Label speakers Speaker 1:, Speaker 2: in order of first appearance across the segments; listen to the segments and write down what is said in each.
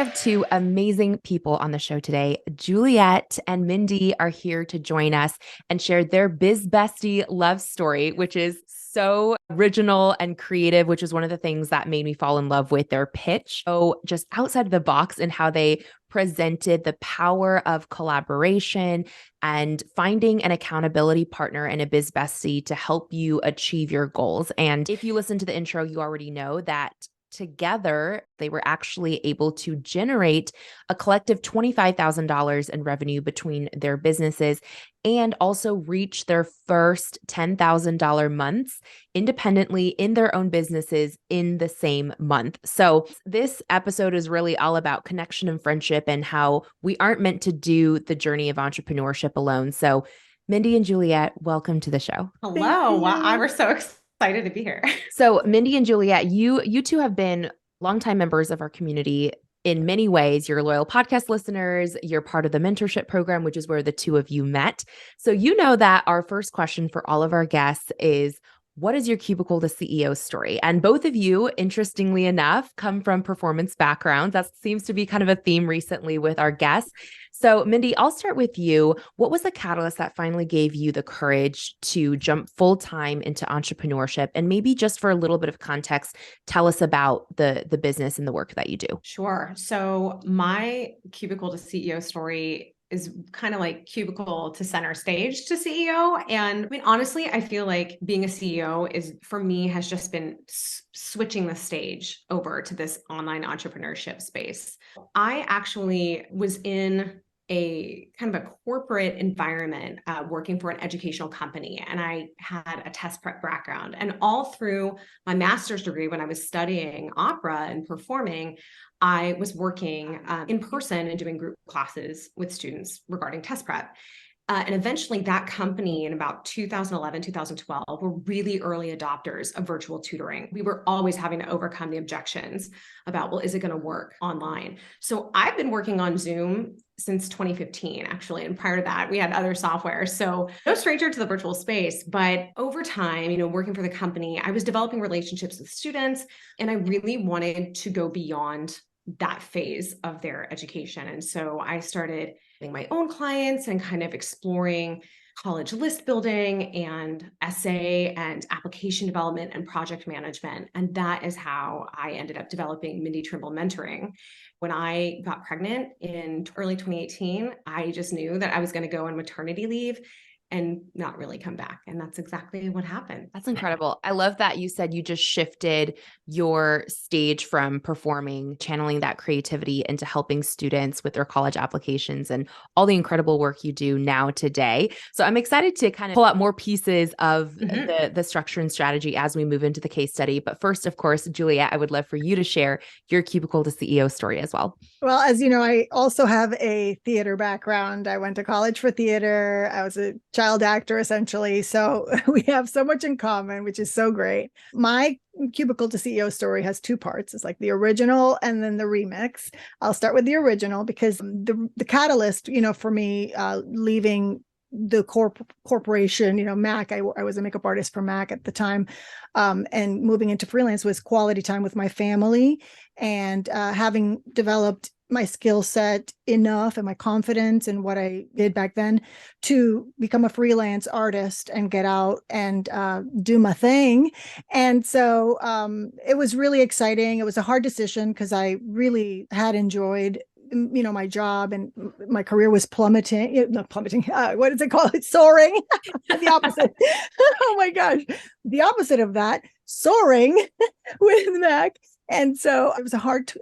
Speaker 1: have two amazing people on the show today. Juliette and Mindi are here to join us and share their Biz Bestie love story, which is so original and creative, which is one of the things that made me fall in love with their pitch. So just outside of the box and how they presented the power of collaboration and finding an accountability partner and a biz bestie to help you achieve your goals. And if you listen to the intro, you already know that together, they were actually able to generate a collective $25,000 in revenue between their businesses and also reach their first $10,000 months independently in their own businesses in the same month. So this episode is really all about connection and friendship and how we aren't meant to do the journey of entrepreneurship alone. So Mindi and Juliette, welcome to the show.
Speaker 2: Hello. Wow, we're so excited to be here.
Speaker 1: So Mindi and Juliette, you two have been longtime members of our community in many ways. You're loyal podcast listeners. You're part of the mentorship program, which is where the two of you met. So you know that our first question for all of our guests is, what is your Cubicle to CEO story? And both of you, interestingly enough, come from performance backgrounds. That seems to be kind of a theme recently with our guests. So Mindi, I'll start with you. What was the catalyst that finally gave you the courage to jump full-time into entrepreneurship? And maybe just for a little bit of context, tell us about the business and the work that you do.
Speaker 2: Sure. So my Cubicle to CEO story is kind of like Cubicle to center stage to CEO. And I mean, honestly, I feel like being a CEO is, for me, has just been switching the stage over to this online entrepreneurship space. I actually was in a kind of a corporate environment working for an educational company. And I had a test prep background. And all through my master's degree, when I was studying opera and performing, I was working in person and doing group classes with students regarding test prep. And eventually that company in about 2011, 2012 were really early adopters of virtual tutoring. We were always having to overcome the objections about, well, is it going to work online? So I've been working on Zoom since 2015, actually. And prior to that, we had other software. So no stranger to the virtual space, but over time, working for the company, I was developing relationships with students, and I really wanted to go beyond that phase of their education. And so I started getting my own clients and kind of exploring college list building and essay and application development and project management. And that is how I ended up developing Mindi Trimble mentoring. When I got pregnant in early 2018, I just knew that I was going to go on maternity leave and not really come back. And that's exactly what happened.
Speaker 1: That's incredible. I love that you said you just shifted your stage from performing, channeling that creativity into helping students with their college applications and all the incredible work you do now today. So I'm excited to kind of pull out more pieces of the structure and strategy as we move into the case study. But first, of course, Juliette, I would love for you to share your Cubicle to CEO story as well.
Speaker 3: Well, as you know, I also have a theater background. I went to college for theater. I was a child actor, essentially. So we have so much in common, which is so great. My Cubicle to CEO story has two parts. It's like the original and then the remix. I'll start with the original because the catalyst, for me, leaving the corporation, Mac, I was a makeup artist for Mac at the time, and moving into freelance was quality time with my family, and having developed my skill set enough and my confidence in what I did back then to become a freelance artist and get out and do my thing. And so it was really exciting. It was a hard decision because I really had enjoyed my job, and my career was plummeting, not plummeting. What is it called? It's soaring. The opposite. Oh my gosh. The opposite of that, soaring with Mac. And so it was a hard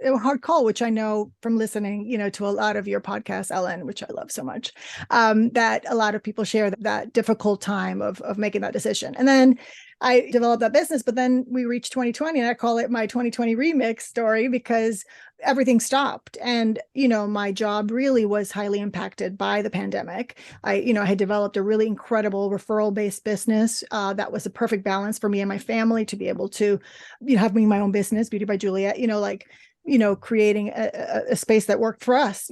Speaker 3: call, which I know from listening, to a lot of your podcasts, Ellen, which I love so much, that a lot of people share that difficult time of making that decision. And then I developed that business, but then we reached 2020, and I call it my 2020 remix story because everything stopped. And, my job really was highly impacted by the pandemic. I had developed a really incredible referral-based business that was a perfect balance for me and my family to be able to, have me my own business, Beauty by Juliette, creating a space that worked for us,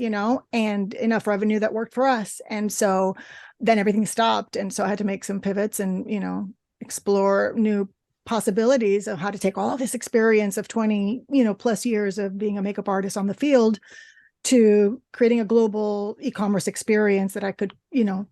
Speaker 3: and enough revenue that worked for us. And so then everything stopped. And so I had to make some pivots and, explore new possibilities of how to take all this experience of 20, plus years of being a makeup artist on the field to creating a global e-commerce experience that I could,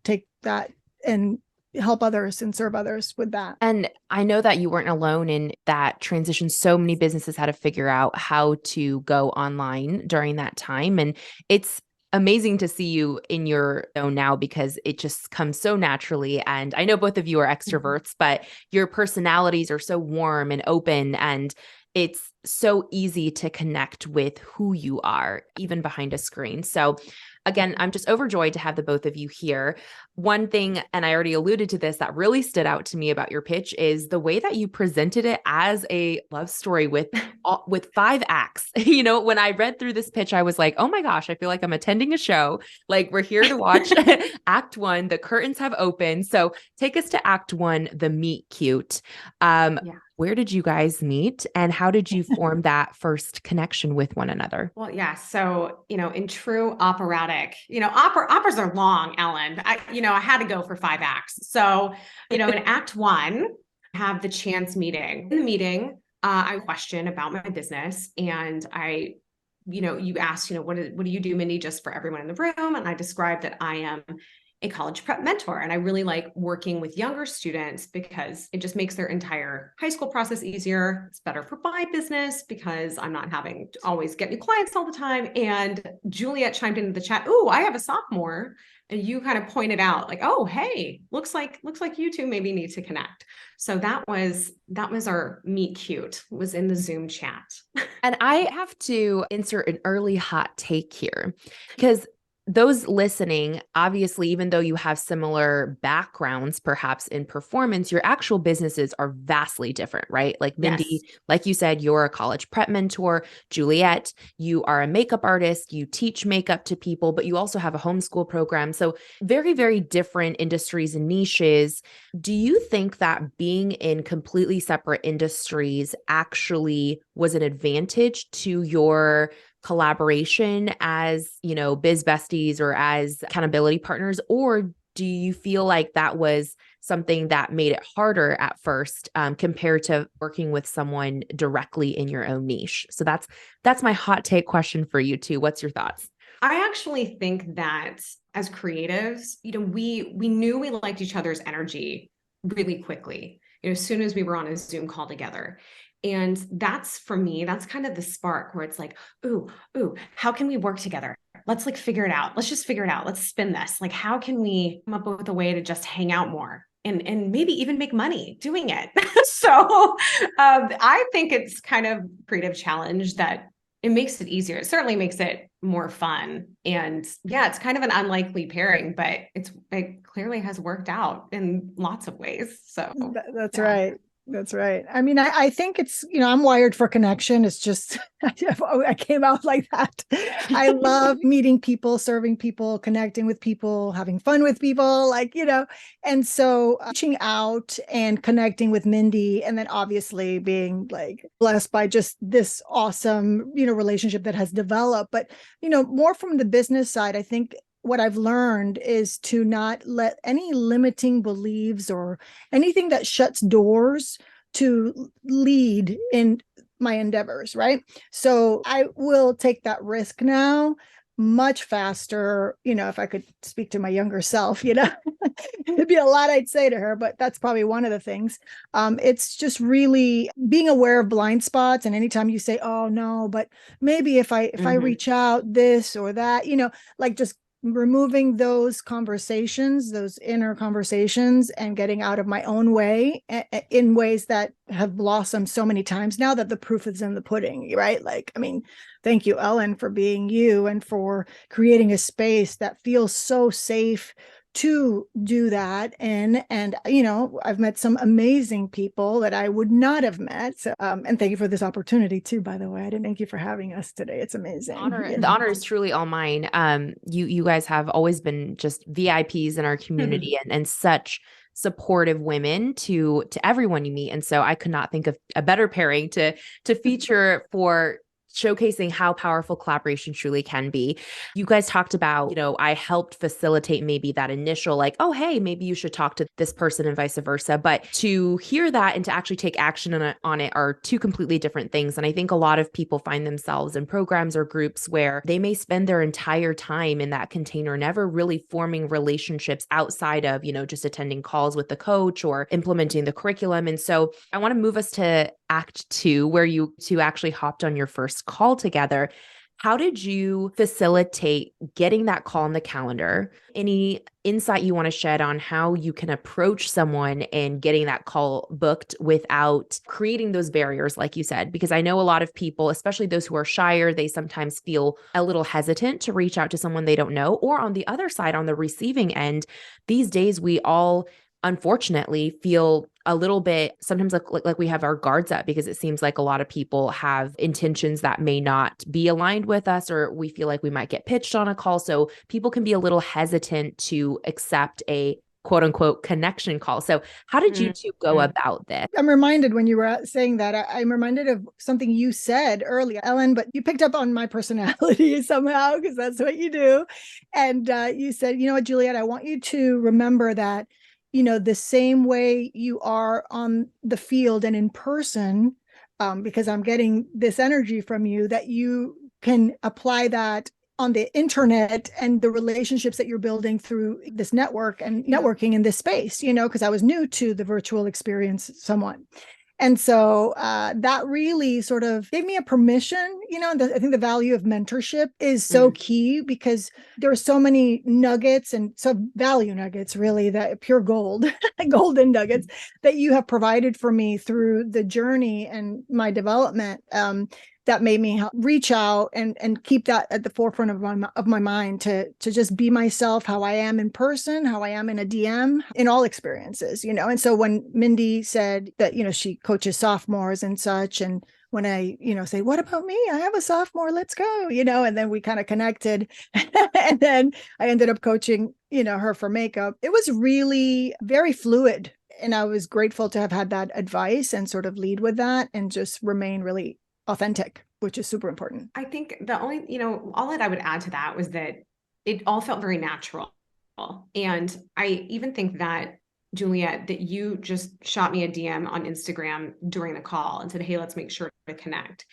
Speaker 3: take that and help others and serve others with that.
Speaker 1: And I know that you weren't alone in that transition. So many businesses had to figure out how to go online during that time. And it's amazing to see you in your own now because it just comes so naturally. And I know both of you are extroverts, but your personalities are so warm and open, and it's so easy to connect with who you are, even behind a screen. So again, I'm just overjoyed to have the both of you here. One thing, and I already alluded to this, that really stood out to me about your pitch is the way that you presented it as a love story with 5 acts. When I read through this pitch, I was like, oh my gosh, I feel like I'm attending a show. Like, we're here to watch Act 1. The curtains have opened. So take us to Act 1, the meet cute. Where did you guys meet, and how did you form that first connection with one another?
Speaker 2: Well, yeah. So, in true operatic, operas are long, Ellen. I had to go for 5 acts. So, in Act 1, I have the chance meeting. In the meeting, I question about my business, and you asked, what do you do, Mindi, just for everyone in the room? And I described that I am a college prep mentor. And I really like working with younger students because it just makes their entire high school process easier. It's better for my business because I'm not having to always get new clients all the time. And Juliette chimed into the chat, "Ooh, I have a sophomore." And you kind of pointed out like, "Oh, hey, looks like you two maybe need to connect." So that was our meet cute, was in the Zoom chat.
Speaker 1: And I have to insert an early hot take here, because those listening, obviously, even though you have similar backgrounds, perhaps in performance, your actual businesses are vastly different, right? Like Mindi,
Speaker 2: Yes.
Speaker 1: like you said, you're a college prep mentor. Juliette, you are a makeup artist. You teach makeup to people, but you also have a homeschool program. So very, very different industries and niches. Do you think that being in completely separate industries actually was an advantage to your collaboration as, Biz Besties or as accountability partners? Or do you feel like that was something that made it harder at first compared to working with someone directly in your own niche? So that's my hot take question for you too. What's your thoughts?
Speaker 2: I actually think that as creatives, we knew we liked each other's energy really quickly, as soon as we were on a Zoom call together. And that's, for me, that's kind of the spark where it's like, ooh, how can we work together? Let's figure it out. Let's just figure it out. Let's spin this. Like, how can we come up with a way to just hang out more and maybe even make money doing it? So I think it's kind of creative challenge that it makes it easier. It certainly makes it more fun. And yeah, it's kind of an unlikely pairing, but it clearly has worked out in lots of ways. So
Speaker 3: that's right. That's right. I mean, I think it's, I'm wired for connection. It's just, I came out like that. I love meeting people, serving people, connecting with people, having fun with people, and so reaching out and connecting with Mindi, and then obviously being blessed by just this awesome, relationship that has developed. But, more from the business side, I think what I've learned is to not let any limiting beliefs or anything that shuts doors to lead in my endeavors, right? So I will take that risk now much faster. If I could speak to my younger self, it'd be a lot I'd say to her, but that's probably one of the things. It's just really being aware of blind spots. And anytime you say, "Oh no, but maybe if I reach out this or that," just removing those conversations, those inner conversations, and getting out of my own way in ways that have blossomed so many times now that the proof is in the pudding, right? Thank you, Ellen, for being you and for creating a space that feels so safe to do that. And I've met some amazing people that I would not have met. So, and thank you for this opportunity too, by the way. I didn't thank you for having us today. It's amazing.
Speaker 1: The honor is truly all mine. You guys have always been just VIPs in our community and such supportive women to everyone you meet. And so I could not think of a better pairing to feature for showcasing how powerful collaboration truly can be. You guys talked about, I helped facilitate maybe that initial like, oh, hey, maybe you should talk to this person and vice versa. But to hear that and to actually take action on it are two completely different things. And I think a lot of people find themselves in programs or groups where they may spend their entire time in that container, never really forming relationships outside of, just attending calls with the coach or implementing the curriculum. And so I want to move us to Act 2, where you two actually hopped on your first call together. How did you facilitate getting that call on the calendar? Any insight you want to shed on how you can approach someone and getting that call booked without creating those barriers, like you said? Because I know a lot of people, especially those who are shyer, they sometimes feel a little hesitant to reach out to someone they don't know. Or on the other side, on the receiving end, these days we all unfortunately feel a little bit sometimes like we have our guards up because it seems like a lot of people have intentions that may not be aligned with us, or we feel like we might get pitched on a call. So people can be a little hesitant to accept a quote unquote connection call. So how did you two go about this?
Speaker 3: I'm reminded when you were saying that, I'm reminded of something you said earlier, Ellen, but you picked up on my personality somehow because that's what you do. And you said, you know what, Juliette, I want you to remember that the same way you are on the field and in person, because I'm getting this energy from you, that you can apply that on the internet and the relationships that you're building through this network and networking in this space, because I was new to the virtual experience somewhat. And so that really sort of gave me a permission, I think the value of mentorship is so key because there are so many nuggets and so value nuggets, really, that pure gold, golden nuggets that you have provided for me through the journey and my development. That made me reach out and keep that at the forefront of my mind to just be myself, how I am in person, how I am in a DM, in all experiences, And so when Mindi said that, she coaches sophomores and such, and when I, say, what about me? I have a sophomore, let's go, and then we kind of connected. And then I ended up coaching, her for makeup. It was really very fluid. And I was grateful to have had that advice and sort of lead with that and just remain really authentic, which is super important.
Speaker 2: I think the only, all that I would add to that was that it all felt very natural. And I even think that, Juliette, that you just shot me a DM on Instagram during the call and said, hey, let's make sure to connect.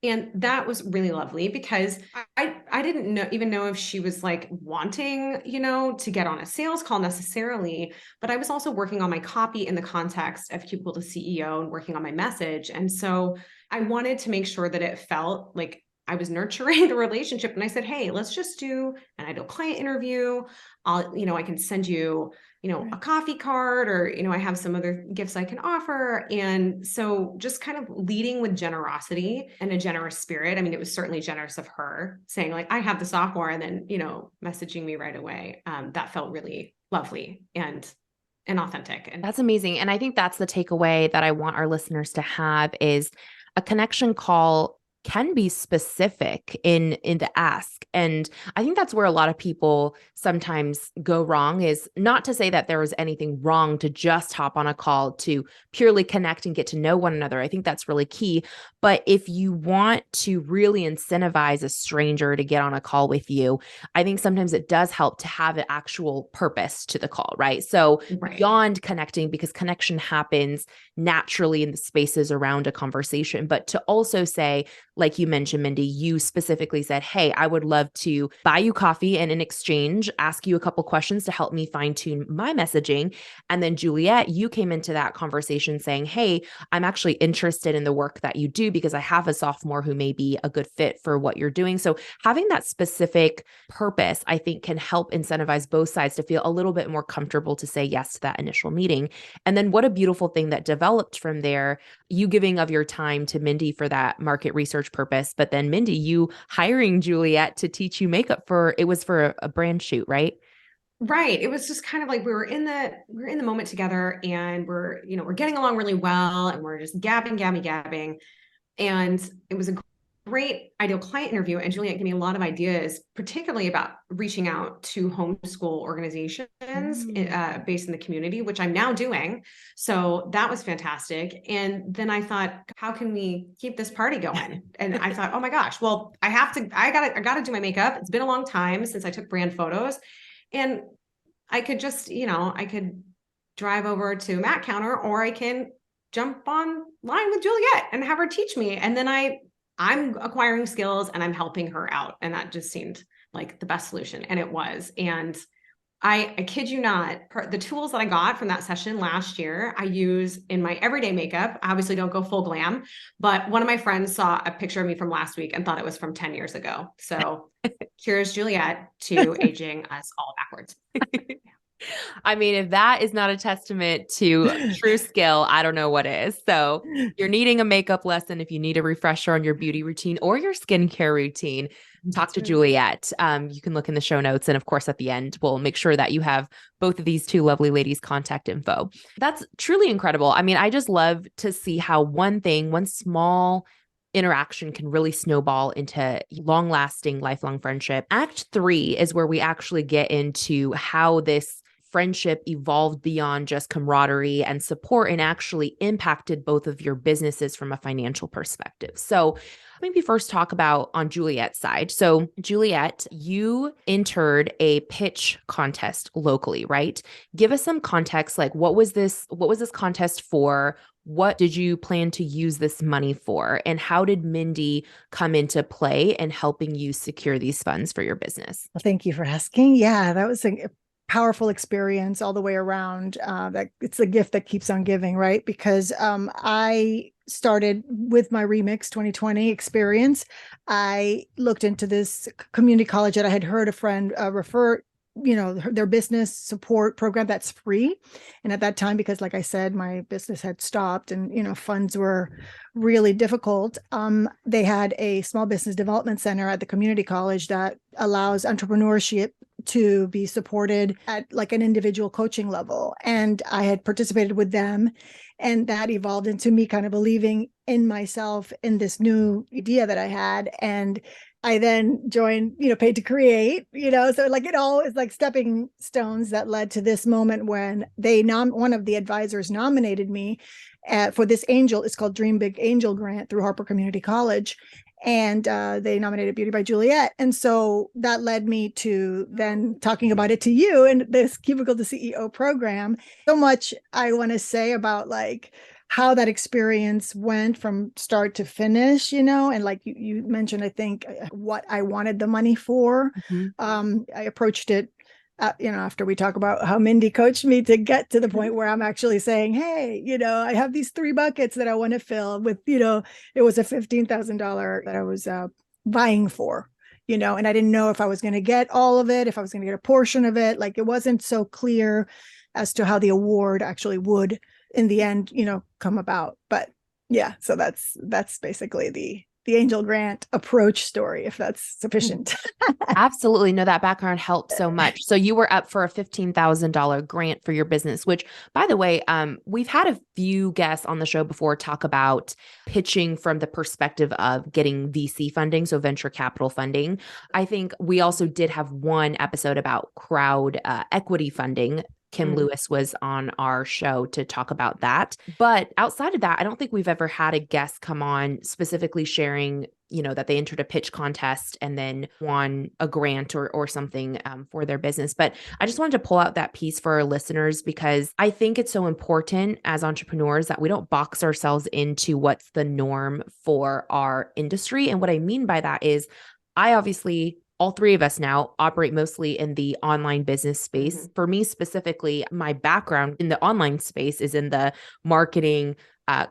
Speaker 2: And that was really lovely because I didn't even know if she was like wanting, to get on a sales call necessarily, but I was also working on my copy in the context of Cubicle to CEO and working on my message. And so I wanted to make sure that it felt like I was nurturing the relationship. And I said, hey, let's just do an ideal client interview. I can send you, a coffee card, or, I have some other gifts I can offer. And so just kind of leading with generosity and a generous spirit. I mean, it was certainly generous of her saying like, I have the software, and then, messaging me right away. That felt really lovely and authentic. And
Speaker 1: that's amazing. And I think that's the takeaway that I want our listeners to have is a connection call can be specific in the ask. And I think that's where a lot of people sometimes go wrong, is not to say that there is anything wrong to just hop on a call to purely connect and get to know one another. I think that's really key. But if you want to really incentivize a stranger to get on a call with you, I think sometimes it does help to have an actual purpose to the call, right? So beyond connecting, because connection happens naturally in the spaces around a conversation, but to also say, like you mentioned, Mindi, you specifically said, hey, I would love to buy you coffee and in exchange, ask you a couple questions to help me fine tune my messaging. And then Juliette, you came into that conversation saying, hey, I'm actually interested in the work that you do because I have a sophomore who may be a good fit for what you're doing. So having that specific purpose, I think, can help incentivize both sides to feel a little bit more comfortable to say yes to that initial meeting. And then what a beautiful thing that developed from there, you giving of your time to Mindi for that market research purpose, but then Mindi, you hiring Juliette to teach you makeup for a brand shoot, right?
Speaker 2: Right. It was just kind of like we were in the moment together, and we're getting along really well, and we're just gabbing. And it was a great ideal client interview, and Juliette gave me a lot of ideas, particularly about reaching out to homeschool organizations based in the community, which I'm now doing. So that was fantastic. And then I thought, how can we keep this party going? And I thought, oh my gosh, well, I gotta do my makeup. It's been a long time since I took brand photos, and I could just, I could drive over to Matt Counter, or I can jump online with Juliette and have her teach me. And then I'm acquiring skills and I'm helping her out. And that just seemed like the best solution. And it was. And I kid you not, the tools that I got from that session last year, I use in my everyday makeup. I obviously don't go full glam, but one of my friends saw a picture of me from last week and thought it was from 10 years ago. So cheers, Juliette, to aging us all backwards.
Speaker 1: I mean, if that is not a testament to true skill, I don't know what is. So you're needing a makeup lesson. If you need a refresher on your beauty routine or your skincare routine, talk to Juliette. You can look in the show notes. And of course, at the end, we'll make sure that you have both of these two lovely ladies' contact info. That's truly incredible. I mean, I just love to see how one small interaction can really snowball into long-lasting, lifelong friendship. Act 3 is where we actually get into how this friendship evolved beyond just camaraderie and support and actually impacted both of your businesses from a financial perspective. So maybe first talk about on Juliette's side. So Juliette, you entered a pitch contest locally, right? Give us some context. Like what was this contest for? What did you plan to use this money for? And how did Mindi come into play in helping you secure these funds for your business?
Speaker 3: Well, thank you for asking. Yeah, that was a powerful experience all the way around. That it's a gift that keeps on giving, right? Because I started with my Remix 2020 experience. I looked into this community college that I had heard a friend refer, their business support program that's free. And at that time, because like I said, my business had stopped and, funds were really difficult. They had a small business development center at the community college that allows entrepreneurship to be supported at like an individual coaching level. And I had participated with them, and that evolved into me kind of believing in myself in this new idea that I had. And I then joined, Paid to Create, so like it all is like stepping stones that led to this moment when one of the advisors nominated me for this angel. It's called Dream Big Angel Grant through Harper Community College. And they nominated Beauty by Juliette. And so that led me to then talking about it to you and this Cubicle to CEO program. So much I want to say about like how that experience went from start to finish, and like you mentioned, I think what I wanted the money for. I approached it, after we talk about how Mindi coached me to get to the point where I'm actually saying, hey, I have these 3 buckets that I want to fill with, it was a $15,000 that I was vying for, and I didn't know if I was going to get all of it, if I was going to get a portion of it. Like it wasn't so clear as to how the award actually would in the end, come about. But yeah, so that's basically the Angel Grant approach story, if that's sufficient.
Speaker 1: Absolutely. No, that background helped so much. So you were up for a $15,000 grant for your business, which by the way, we've had a few guests on the show before talk about pitching from the perspective of getting VC funding. So venture capital funding. I think we also did have one episode about crowd equity funding. Kim Lewis was on our show to talk about that. But outside of that, I don't think we've ever had a guest come on specifically sharing, that they entered a pitch contest and then won a grant or something for their business. But I just wanted to pull out that piece for our listeners because I think it's so important as entrepreneurs that we don't box ourselves into what's the norm for our industry. And what I mean by that is all 3 of us now operate mostly in the online business space. For me specifically, my background in the online space is in the marketing,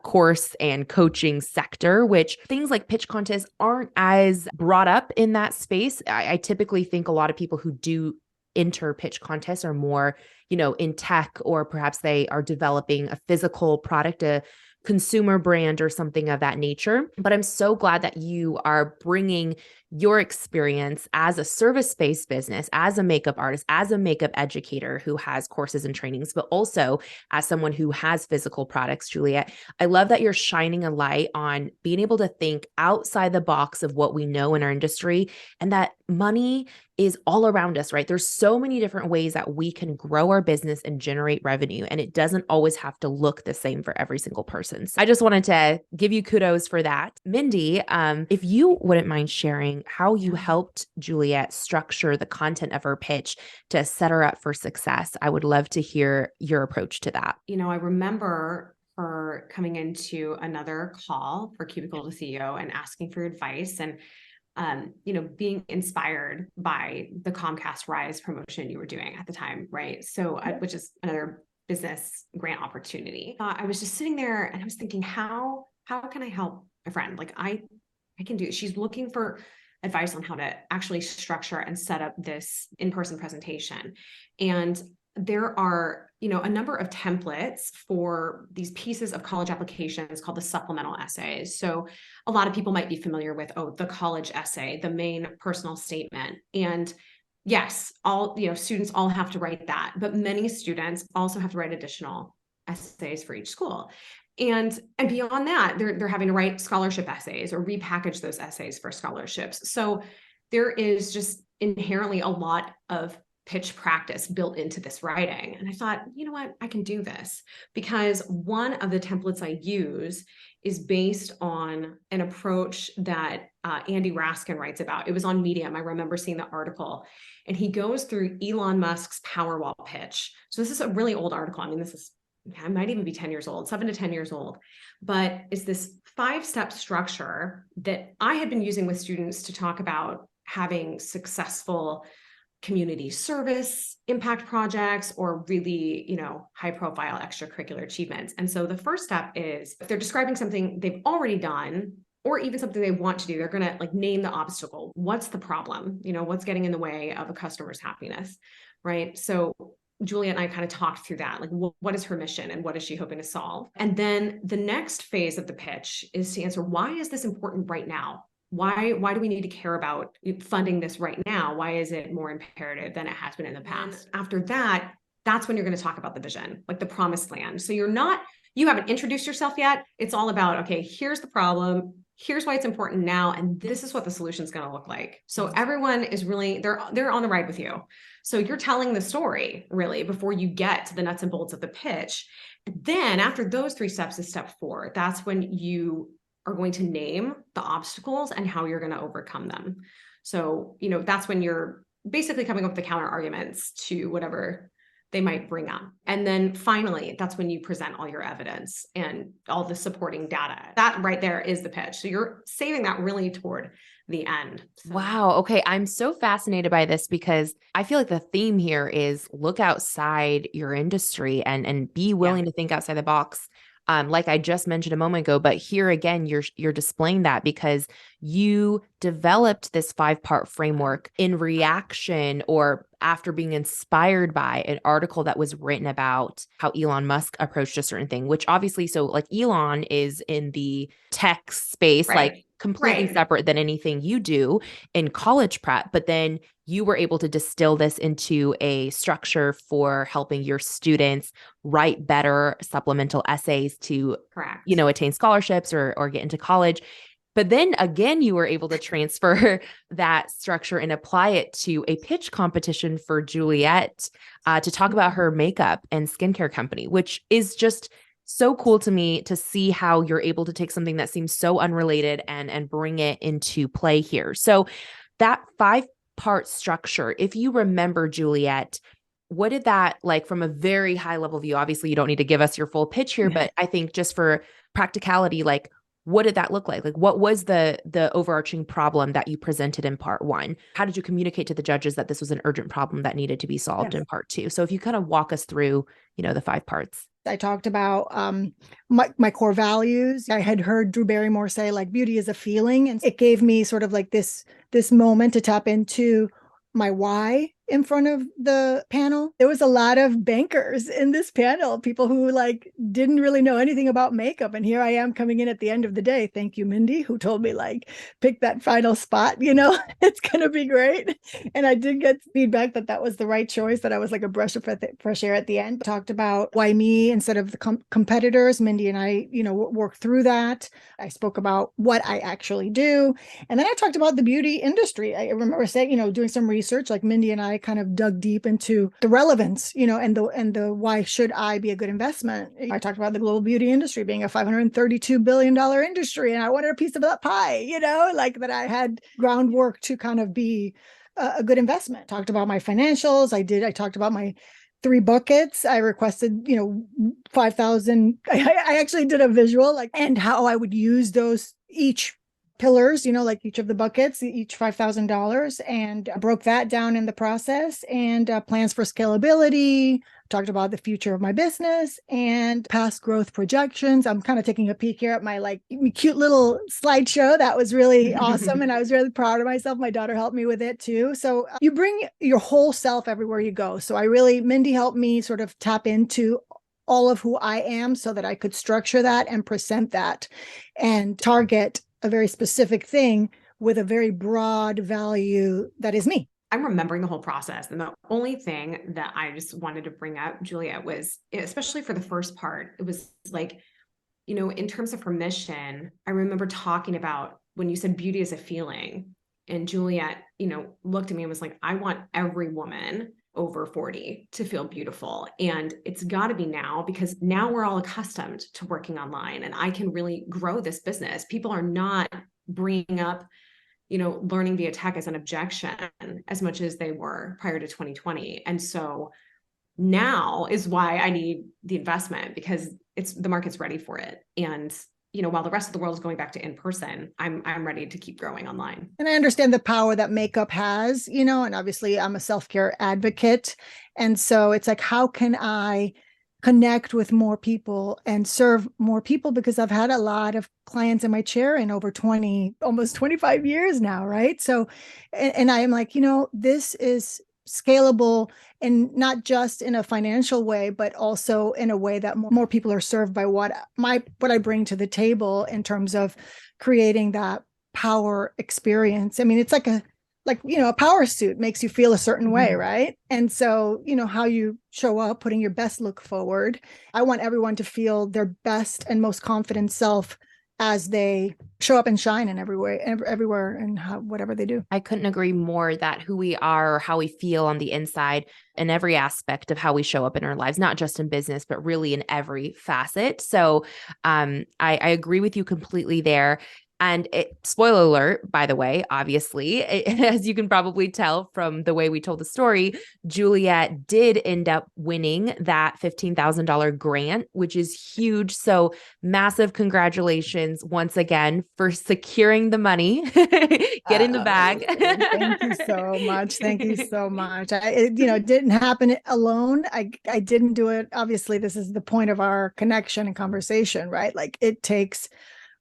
Speaker 1: course and coaching sector, which things like pitch contests aren't as brought up in that space. I typically think a lot of people who do enter pitch contests are more, in tech, or perhaps they are developing a physical product, a consumer brand or something of that nature. But I'm so glad that you are bringing your experience as a service-based business, as a makeup artist, as a makeup educator who has courses and trainings, but also as someone who has physical products, Juliette. I love that you're shining a light on being able to think outside the box of what we know in our industry, and that money is all around us, right? There's so many different ways that we can grow our business and generate revenue, and it doesn't always have to look the same for every single person. So I just wanted to give you kudos for that. Mindi, if you wouldn't mind sharing how you helped Juliette structure the content of her pitch to set her up for success, I would love to hear your approach to that.
Speaker 2: I remember her coming into another call for Cubicle to CEO and asking for advice, and being inspired by the Comcast Rise promotion you were doing at the time, right? So, which is another business grant opportunity. I was just sitting there and I was thinking, how can I help a friend? Like I can do it. She's looking for advice on how to actually structure and set up this in-person presentation. And there are, a number of templates for these pieces of college applications called the supplemental essays. So a lot of people might be familiar with, the college essay, the main personal statement. And yes, all, students all have to write that, but many students also have to write additional essays for each school. And beyond that, they're having to write scholarship essays or repackage those essays for scholarships. So there is just inherently a lot of pitch practice built into this writing. And I thought, you know what, I can do this, because one of the templates I use is based on an approach that Andy Raskin writes about. It was on Medium. I remember seeing the article, and he goes through Elon Musk's Powerwall pitch. So this is a really old article. I mean, I might even be 10 years old, 7 to 10 years old, but it's this 5-step structure that I had been using with students to talk about having successful community service impact projects or really, high profile extracurricular achievements. And so the first step is, if they're describing something they've already done or even something they want to do, they're going to name the obstacle. What's the problem? What's getting in the way of a customer's happiness, right? So Juliette and I kind of talked through that. What is her mission and what is she hoping to solve? And then the next phase of the pitch is to answer, why is this important right now? Why do we need to care about funding this right now? Why is it more imperative than it has been in the past? After that, that's when you're going to talk about the vision, like the promised land. So you haven't introduced yourself yet. It's all about, okay, here's the problem. Here's why it's important now. And this is what the solution is going to look like. So everyone is really, they're on the ride with you. So you're telling the story really before you get to the nuts and bolts of the pitch. Then after those 3 steps is step 4. That's when you are going to name the obstacles and how you're going to overcome them. So, that's when you're basically coming up with the counter arguments to whatever they might bring up. And then finally, that's when you present all your evidence and all the supporting data. That right there is the pitch. So you're saving that really toward the end. So.
Speaker 1: Wow. Okay. I'm so fascinated by this because I feel like the theme here is look outside your industry and be willing to think outside the box. Like I just mentioned a moment ago, but here again, you're displaying that because you developed this 5-part framework in reaction or after being inspired by an article that was written about how Elon Musk approached a certain thing, which obviously, so like Elon is in the tech space, like completely separate than anything you do in college prep, but then you were able to distill this into a structure for helping your students write better supplemental essays to, attain scholarships or get into college. But then again, you were able to transfer that structure and apply it to a pitch competition for Juliette to talk about her makeup and skincare company, which is just so cool to me to see how you're able to take something that seems so unrelated and bring it into play here. So that 5-part structure, if you remember, Juliette, what did that like from a very high level view? Obviously, you don't need to give us your full pitch here, but I think just for practicality, like what did that look like? Like what was the overarching problem that you presented in part 1? How did you communicate to the judges that this was an urgent problem that needed to be solved in part 2? So if you kind of walk us through, the 5 parts.
Speaker 3: I talked about my core values. I had heard Drew Barrymore say like beauty is a feeling. And it gave me sort of like this moment to tap into my why in front of the panel. There was a lot of bankers in this panel, people who like didn't really know anything about makeup. And here I am coming in at the end of the day. Thank you, Mindi, who told me like, pick that final spot, it's going to be great. And I did get feedback that that was the right choice, that I was like a breath of fresh air at the end. Talked about why me instead of the competitors. Mindi and I, worked through that. I spoke about what I actually do. And then I talked about the beauty industry. I remember saying, doing some research, like Mindi and I kind of dug deep into the relevance, and the why should I be a good investment. I talked about the global beauty industry being a $532 billion industry, and I wanted a piece of that pie, like that I had groundwork to kind of be a good investment. Talked about my financials. I talked about my 3 buckets. I requested, 5,000. I actually did a visual, like, and how I would use those each pillars, like each of the buckets, each $5,000, and broke that down in the process, and plans for scalability. Talked about the future of my business and past growth projections. I'm kind of taking a peek here at my like cute little slideshow. That was really awesome. And I was really proud of myself. My daughter helped me with it too. So you bring your whole self everywhere you go. So Mindi helped me sort of tap into all of who I am so that I could structure that and present that and target a very specific thing with a very broad value that is me.
Speaker 2: I'm remembering the whole process. And the only thing that I just wanted to bring up, Juliette, was, especially for the first part, it was like, in terms of her mission, I remember talking about when you said beauty is a feeling, and Juliette, looked at me and was like, I want every woman over 40 to feel beautiful. And it's got to be now, because now we're all accustomed to working online, and I can really grow this business. People are not bringing up, learning via tech as an objection as much as they were prior to 2020. And so now is why I need the investment, because the market's ready for it. And while the rest of the world is going back to in-person, I'm ready to keep growing online.
Speaker 3: And I understand the power that makeup has, and obviously I'm a self-care advocate. And so it's like, how can I connect with more people and serve more people? Because I've had a lot of clients in my chair in over 20, almost 25 years now, right? So, and I am like, this is scalable, and not just in a financial way, but also in a way that more people are served by what I bring to the table in terms of creating that power experience. I mean, it's like a power suit makes you feel a certain way, right? And so, how you show up, putting your best look forward. I want everyone to feel their best and most confident self as they show up and shine in everywhere and whatever they do.
Speaker 1: I couldn't agree more that who we are, or how we feel on the inside, in every aspect of how we show up in our lives, not just in business, but really in every facet. So I agree with you completely there. And spoiler alert, by the way, obviously, as you can probably tell from the way we told the story, Juliette did end up winning that $15,000 grant, which is huge. So massive congratulations once again for securing the money, getting the bag.
Speaker 3: Thank you so much. Thank you so much. It didn't happen alone. I didn't do it. Obviously, this is the point of our connection and conversation, right? Like, it takes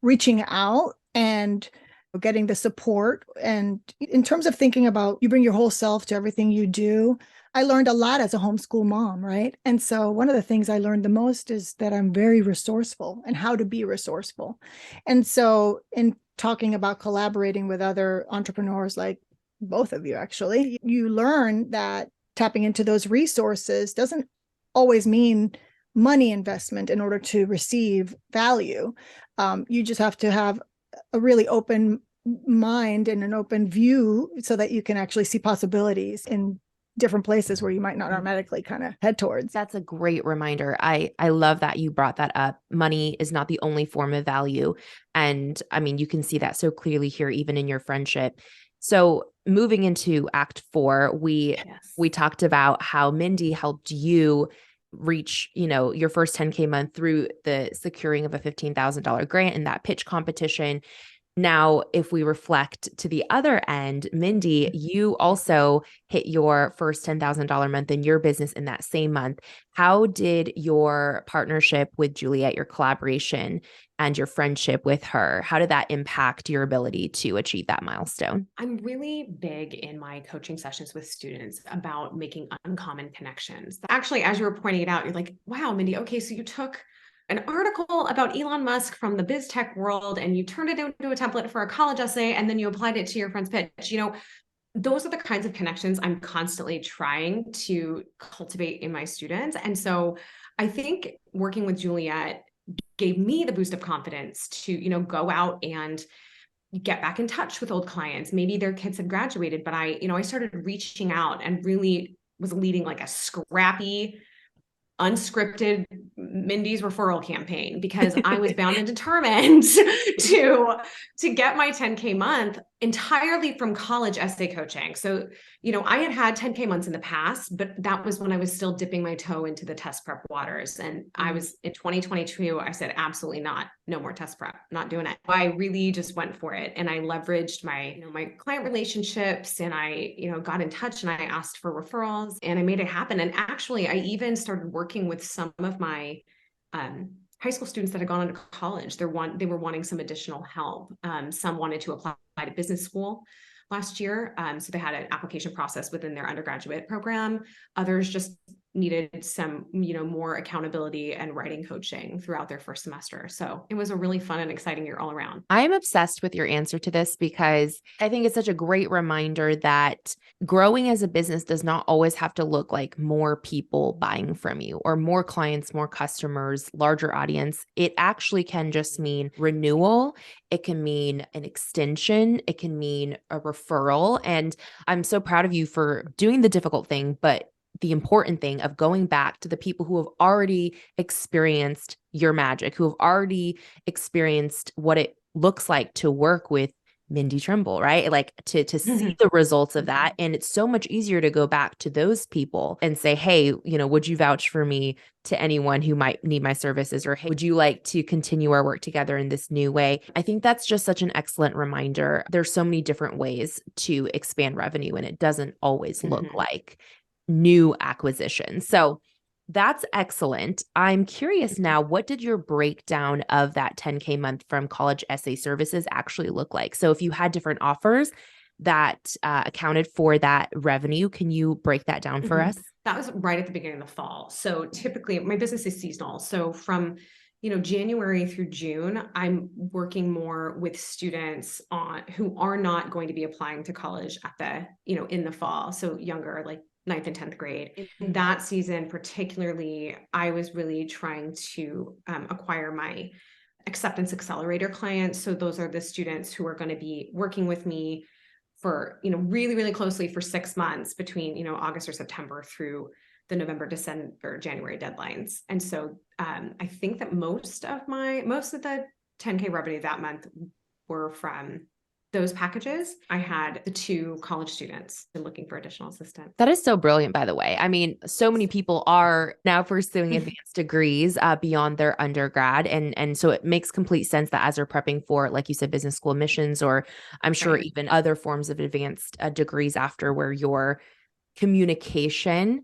Speaker 3: reaching out and getting the support. And in terms of thinking about, you bring your whole self to everything you do. I learned a lot as a homeschool mom, right? And so one of the things I learned the most is that I'm very resourceful, and how to be resourceful. And so in talking about collaborating with other entrepreneurs, like both of you, actually, you learn that tapping into those resources doesn't always mean money investment in order to receive value. You just have to have a really open mind and an open view so that you can actually see possibilities in different places where you might not automatically kind of head towards.
Speaker 1: That's a great reminder. I love that you brought that up. Money is not the only form of value. And I mean, you can see that so clearly here, even in your friendship. So moving into Act 4, we talked about how Mindi helped you reach, your first 10K month through the securing of a $15,000 grant in that pitch competition. Now, if we reflect to the other end, Mindi, you also hit your first $10,000 month in your business in that same month. How did your partnership with Juliette, your collaboration and your friendship with her, how did that impact your ability to achieve that milestone?
Speaker 2: I'm really big in my coaching sessions with students about making uncommon connections. Actually, as you were pointing it out, you're like, wow, Mindi, okay, so you took an article about Elon Musk from the biz tech world and you turned it into a template for a college essay and then you applied it to your friend's pitch. Those are the kinds of connections I'm constantly trying to cultivate in my students. And so I think working with Juliette gave me the boost of confidence to, go out and get back in touch with old clients. Maybe their kids had graduated, but I started reaching out and really was leading like a scrappy, unscripted Mindi's referral campaign because I was bound and determined to get my 10K month entirely from college essay coaching. So, I had 10K months in the past, but that was when I was still dipping my toe into the test prep waters. And I was in 2022, I said, absolutely not, no more test prep, not doing it. I really just went for it. And I leveraged my, my client relationships and I, got in touch and I asked for referrals and I made it happen. And actually, I even started working with some of my high school students that had gone into college. They were wanting some additional help. Some wanted to apply to business school last year. So they had an application process within their undergraduate program. Others just needed some, more accountability and writing coaching throughout their first semester. So it was a really fun and exciting year all around.
Speaker 1: I'm obsessed with your answer to this because I think it's such a great reminder that growing as a business does not always have to look like more people buying from you or more clients, more customers, larger audience. It actually can just mean renewal. It can mean an extension. It can mean a referral. And I'm so proud of you for doing the difficult thing, but the important thing of going back to the people who have already experienced your magic, who have already experienced what it looks like to work with Mindi Trimble, right? Like to see the results of that. And it's so much easier to go back to those people and say, hey, would you vouch for me to anyone who might need my services? Or, hey, would you like to continue our work together in this new way? I think that's just such an excellent reminder. There's so many different ways to expand revenue, and it doesn't always look like new acquisition. So that's excellent. I'm curious now, what did your breakdown of that 10K month from college essay services actually look like? So if you had different offers that accounted for that revenue, can you break that down for us?
Speaker 2: That was right at the beginning of the fall. So typically my business is seasonal. So from January through June, I'm working more with students who are not going to be applying to college at the, in the fall. So younger, like 9th and 10th grade. In that season, particularly, I was really trying to acquire my Acceptance Accelerator clients. So those are the students who are going to be working with me for, really, really closely for 6 months between, August or September through the November, December, January deadlines. And so I think that most of the 10K revenue that month were from those packages. I had the 2 college students looking for additional assistance.
Speaker 1: That is so brilliant, by the way. I mean, so many people are now pursuing advanced degrees beyond their undergrad. And so it makes complete sense that as they're prepping for, like you said, business school admissions, or I'm sure even other forms of advanced degrees after, where your communication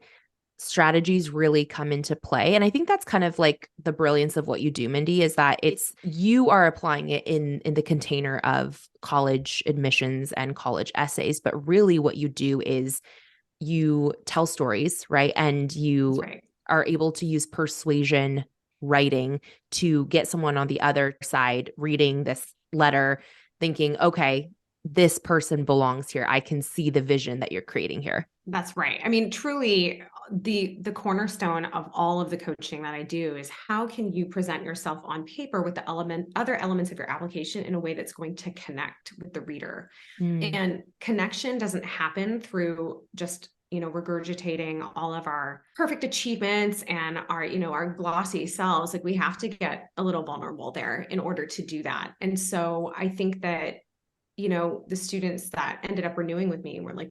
Speaker 1: strategies really come into play. And I think that's kind of like the brilliance of what you do, Mindi, is that you are applying it in the container of college admissions and college essays, but really what you do is you tell stories, right? And you are able to use persuasion writing to get someone on the other side reading this letter thinking, okay, this person belongs here. I can see the vision that you're creating here.
Speaker 2: That's right. I mean, truly, the cornerstone of all of the coaching that I do is how can you present yourself on paper with the other elements of your application in a way that's going to connect with the reader. And connection doesn't happen through just, regurgitating all of our perfect achievements and our glossy selves. Like, we have to get a little vulnerable there in order to do that. And so I think that, the students that ended up renewing with me were like,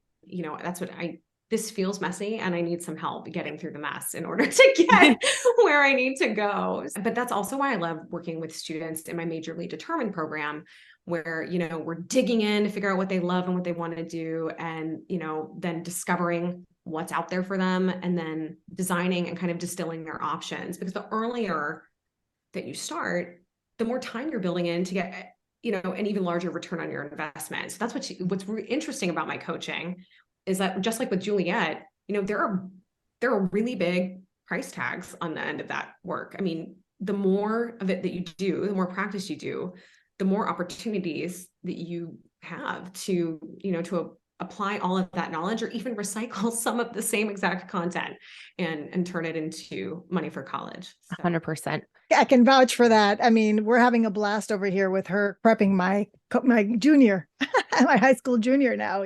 Speaker 2: this feels messy and I need some help getting through the mess in order to get where I need to go. But that's also why I love working with students in my Majorly Determined program, where, we're digging in to figure out what they love and what they want to do. And, then discovering what's out there for them, and then designing and kind of distilling their options. Because the earlier that you start, the more time you're building in to get, an even larger return on your investment. So that's what's really interesting about my coaching is that, just like with Juliette, there are really big price tags on the end of that work. I mean, the more of it that you do, the more practice you do, the more opportunities that you have to, to apply all of that knowledge, or even recycle some of the same exact content and turn it into money for college. So.
Speaker 1: 100%.
Speaker 3: I can vouch for that. I mean, we're having a blast over here with her prepping my junior, my high school junior now,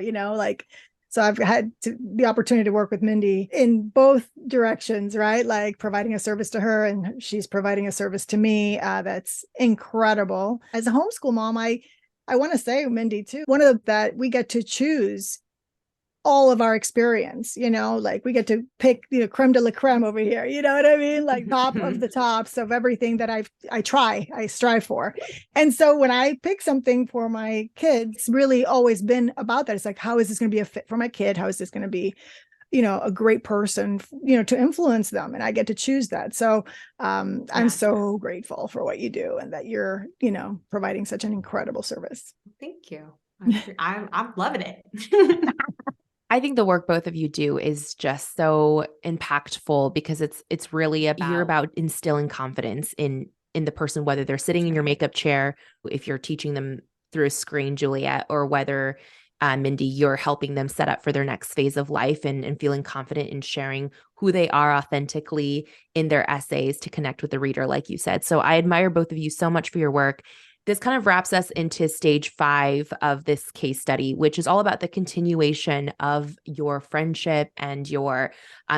Speaker 3: so I've had the opportunity to work with Mindi in both directions, right? Like providing a service to her, and she's providing a service to me. That's incredible. As a homeschool mom, I want to say, Mindi, too, one of that we get to choose all of our experience, like we get to pick, creme de la creme over here, you know what I mean? Like top of the tops of everything that I strive for. And so when I pick something for my kids, it's really always been about that. It's like, how is this going to be a fit for my kid? How is this going to be, a great person, to influence them? And I get to choose that. So I'm so grateful for what you do, and that you're, providing such an incredible service.
Speaker 2: Thank you. I'm loving it.
Speaker 1: I think the work both of you do is just so impactful, because it's really you're about instilling confidence in the person, whether they're sitting in your makeup chair, if you're teaching them through a screen, Juliette, or whether Mindi, you're helping them set up for their next phase of life, and feeling confident in sharing who they are authentically in their essays to connect with the reader, like you said. So I admire both of you so much for your work. This kind of wraps us into stage 5 of this case study, which is all about the continuation of your friendship and your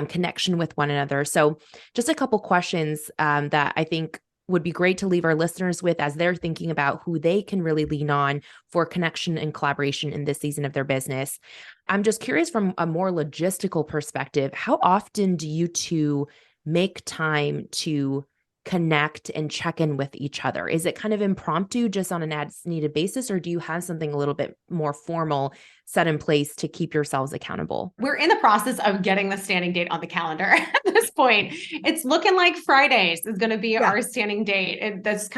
Speaker 1: connection with one another. So just a couple questions that I think would be great to leave our listeners with as they're thinking about who they can really lean on for connection and collaboration in this season of their business. I'm just curious, from a more logistical perspective, how often do you two make time to connect and check in with each other? Is it kind of impromptu, just on an as-needed basis, or do you have something a little bit more formal set in place to keep yourselves accountable?
Speaker 2: We're in the process of getting the standing date on the calendar at this point. It's looking like Fridays is going to be our standing date. That's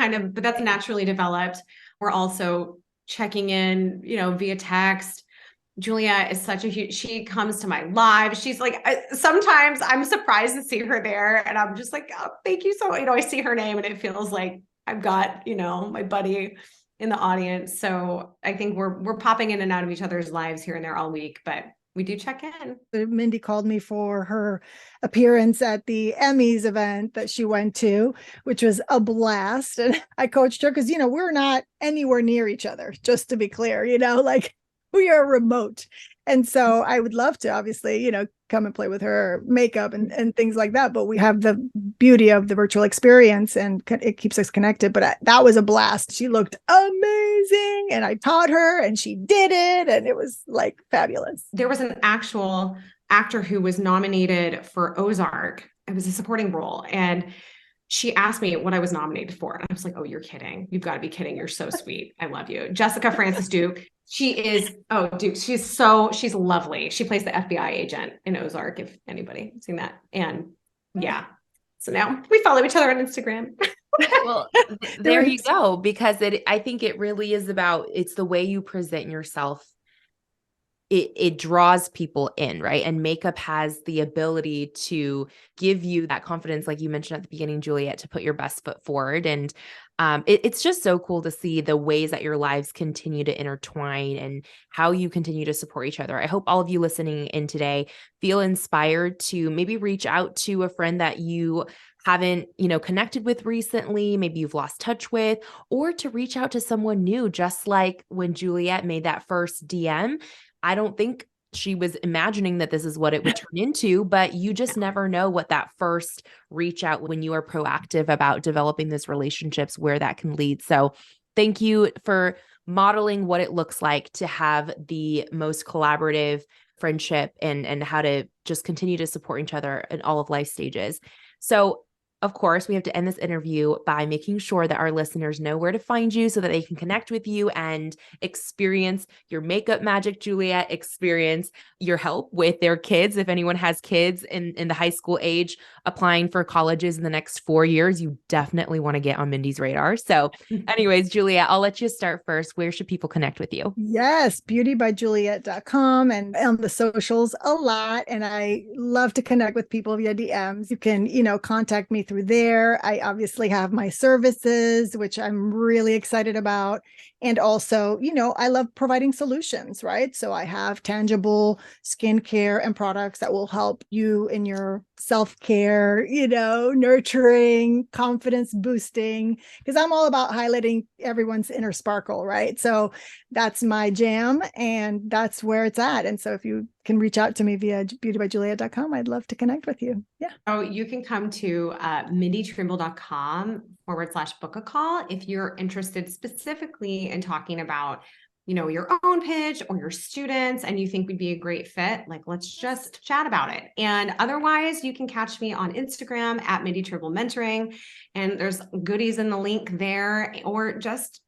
Speaker 2: naturally developed. We're also checking in, via text. Juliette is such a huge, she comes to my live. She's like, sometimes I'm surprised to see her there, and I'm just like, oh, thank you so much. I see her name and it feels like I've got, my buddy in the audience. So I think we're popping in and out of each other's lives here and there all week, but we do check in.
Speaker 3: Mindi called me for her appearance at the Emmys event that she went to, which was a blast. And I coached her because, we're not anywhere near each other, just to be clear, like we are remote. And so I would love to, obviously, come and play with her makeup and things like that. But we have the beauty of the virtual experience, and it keeps us connected. But that was a blast. She looked amazing, and I taught her, and she did it. And it was like fabulous.
Speaker 2: There was an actual actor who was nominated for Ozark. It was a supporting role. And she asked me what I was nominated for. And I was like, oh, you're kidding. You've got to be kidding. You're so sweet. I love you. Jessica Francis Duke. She is, Duke, she's lovely. She plays the FBI agent in Ozark, if anybody seen that. And yeah, so now we follow each other on Instagram.
Speaker 1: Well, there you go. Because I think it really is about, it's the way you present yourself. It draws people in, right? And makeup has the ability to give you that confidence, like you mentioned at the beginning, Juliette, to put your best foot forward. And it's just so cool to see the ways that your lives continue to intertwine and how you continue to support each other. I hope all of you listening in today feel inspired to maybe reach out to a friend that you haven't, connected with recently, maybe you've lost touch with, or to reach out to someone new, just like when Juliette made that first DM. I don't think she was imagining that this is what it would turn into, but you just never know what that first reach out, when you are proactive about developing those relationships, where that can lead. So thank you for modeling what it looks like to have the most collaborative friendship, and how to just continue to support each other in all of life stages. So of course, we have to end this interview by making sure that our listeners know where to find you so that they can connect with you and experience your makeup magic, Juliette, experience your help with their kids. If anyone has kids in the high school age applying for colleges in the next 4 years, you definitely want to get on Mindi's radar. So anyways, Juliette, I'll let you start first. Where should people connect with you?
Speaker 3: Yes, beautybyjuliette.com and on the socials a lot. And I love to connect with people via DMs. You can, contact me through there. I obviously have my services, which I'm really excited about. And also, I love providing solutions, right? So I have tangible skincare and products that will help you in your self-care, nurturing, confidence boosting, because I'm all about highlighting everyone's inner sparkle, right? So that's my jam and that's where it's at. And so if you can reach out to me via beautybyjuliette.com, I'd love to connect with you. Yeah.
Speaker 2: Oh, you can come to minditrimble.com/book a call if you're interested specifically in talking about, your own pitch or your students and you think would be a great fit. Like, let's just chat about it. And otherwise, you can catch me on Instagram at Mindi Trimble Mentoring. And there's goodies in the link there, or just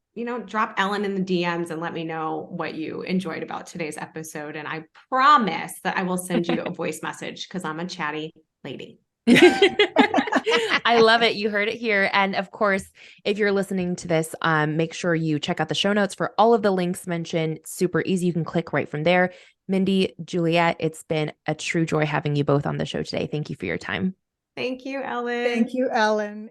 Speaker 2: drop Ellen in the DMs and let me know what you enjoyed about today's episode. And I promise that I will send you a voice message because I'm a chatty lady.
Speaker 1: I love it. You heard it here. And of course, if you're listening to this, make sure you check out the show notes for all of the links mentioned. It's super easy. You can click right from there. Mindi, Juliette, it's been a true joy having you both on the show today. Thank you for your time.
Speaker 2: Thank you, Ellen.
Speaker 3: Thank you, Ellen.